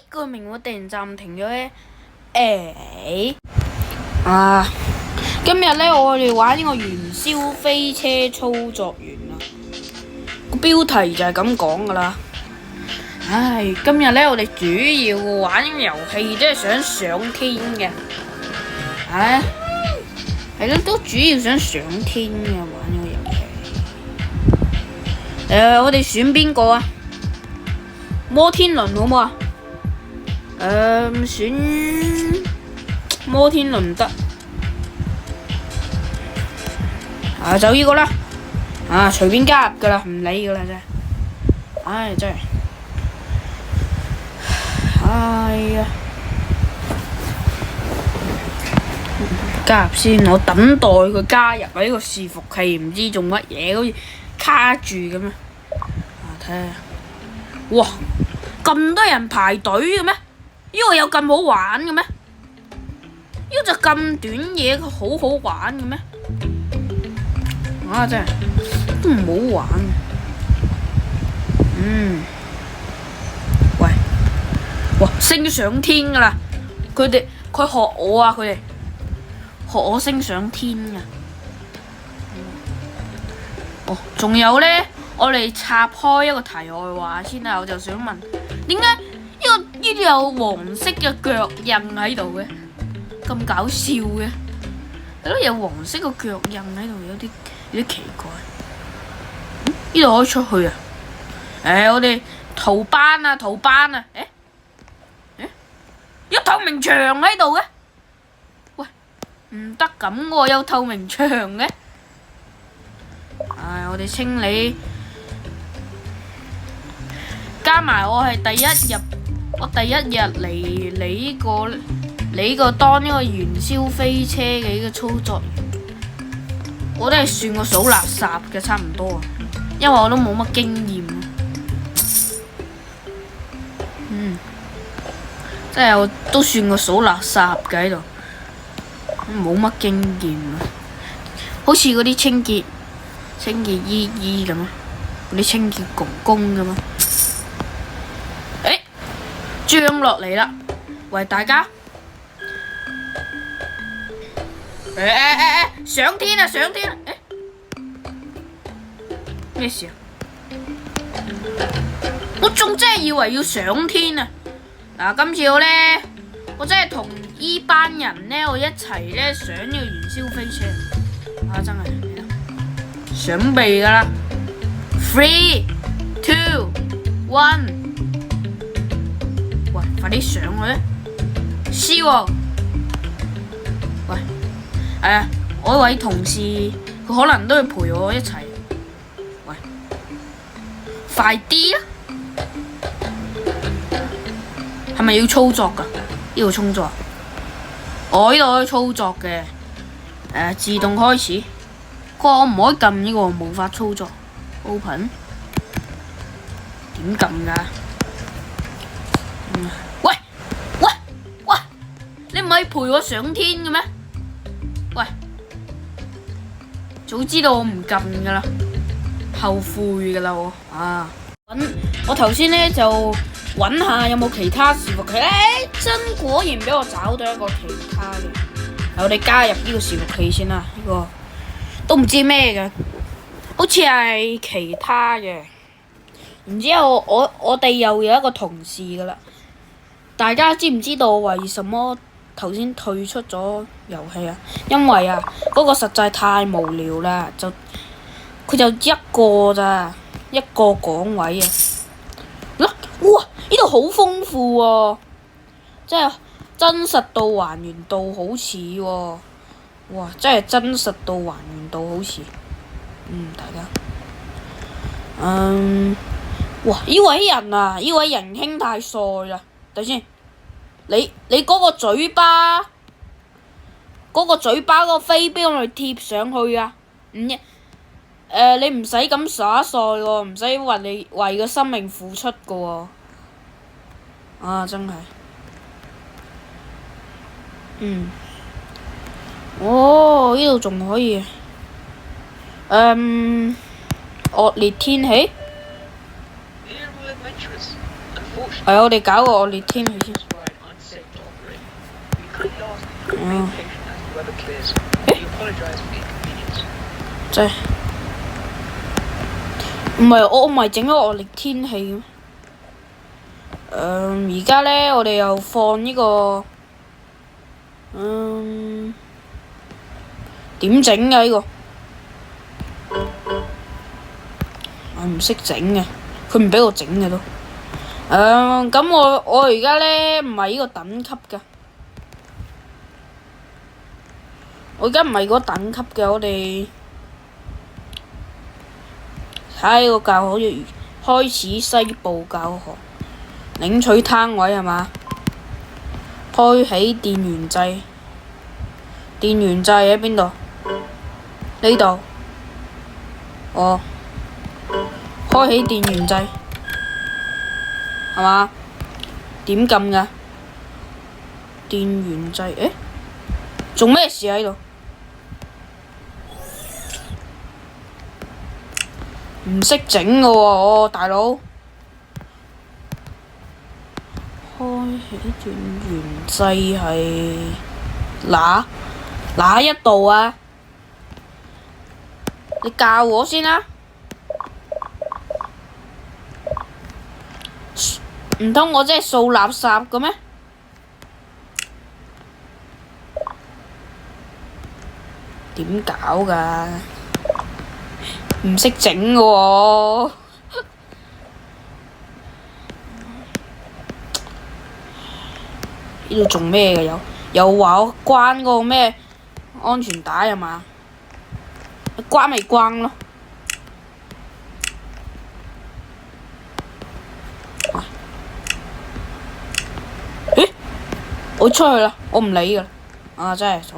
個名我突然暫停咗咧。今日咧我哋玩呢個元宵飛車操作員啦。個標題就係咁講噶啦。今日咧我哋主要玩呢個遊戲，即係想上天嘅。係咯，都主要想上天嘅玩呢個遊戲。我哋選邊個啊？摩天輪好唔好啊？選摩天輪得。就呢個啦。隨便加入噶啦，唔理噶啦真係。真係。加入先，我等待佢加入呢個伺服器，唔知做乜嘢，好似卡住咁樣。睇下，哇，咁多人排隊嘅咩？呢個有咁好玩嘅咩？呢個就咁短嘢，佢好好玩嘅咩？真係都唔好玩。喂，哇，升上天噶啦！佢學我啊，佢哋學我升上天啊！仲有呢，我哋插開一個題外話先啊，我就想問，點解呢度有黃色嘅腳印喺度嘅？咁搞笑嘅，係咯，有黃色嘅腳印喺度，有啲奇怪。呢度可以出去啊！我哋逃班啊！有透明牆喺度嘅，喂，唔得咁喎，有透明牆嘅。我哋清理，加埋我係第一日嚟你個當呢個元宵飛車嘅呢個操作員，我都係算個數垃圾嘅差唔多啊，因為我都冇乜經驗。即係我都算個數垃圾嘅喺度，冇乜經驗啊，好似嗰啲清潔姨姨咁啊，嗰啲清潔公公咁啊。降落嚟啦，喂大家，上天啊！咩事啊？我仲真係以為要上天啊！今次我真係同依班人呢，我一齊呢上呢個元宵飛車。真係準備噶啦 ，3、2、1，喂，快啲上去啊！試喎，喂，我一位同事，佢可能都會陪我一齊。喂，快啲啊！係咪要操作噶？呢度操作，我呢度可以操作嘅。自動開始。我唔可以撳呢個，無法操作。Open。點撳噶？喂！你唔係陪我上天嘅咩？喂！早知道我唔撳噶啦，後悔噶啦我。我頭先呢就揾下有冇其他伺服器，真果然俾我找到一個其他嘅。我哋加入呢個伺服器先啦，呢個都唔知咩嘅，好似係其他嘅。然之後我哋又有一個同事噶啦，大家知唔知道為什麼頭先退出咗遊戲啊？因為嗰個實在太無聊啦，佢就一個咋，一個講位啊。哇！呢度好豐富喎，即係真實度還原度好似喎，哇！真係真實度還原度好似，大家，哇！呢位仁兄太帥啦，等先，你嗰個嘴巴，嗰個飛鏢我哋貼上去啊，你唔使咁耍帥喎，唔使為個生命付出噶喎。真係。呢度仲可以。惡劣天氣。係我哋搞個惡劣天氣先。即係唔係我唔係整咗惡劣天氣咩？而家咧我哋又放呢個點整㗎呢個？我唔識整嘅，佢唔畀我整嘅都。咁我而家咧唔係呢個等級㗎，我而家唔係嗰個等級嘅，我哋睇個教學開始西部教學，領取攤位係嘛？開啟電源掣，電源掣喺邊度？呢度。哦。開啟電源掣，係嘛？點撳㗎？電源掣，做咩事喺度？唔識整㗎喎，大佬。開啟電源掣係哪一度啊？你教我先啦。唔通我真係掃垃圾嘅咩？點搞㗎？唔識整嘅喎。呢度做咩嘅？又話我關嗰個咩安全帶係嘛？關咪關咯。我出去啦，我唔理㗎啦。真係。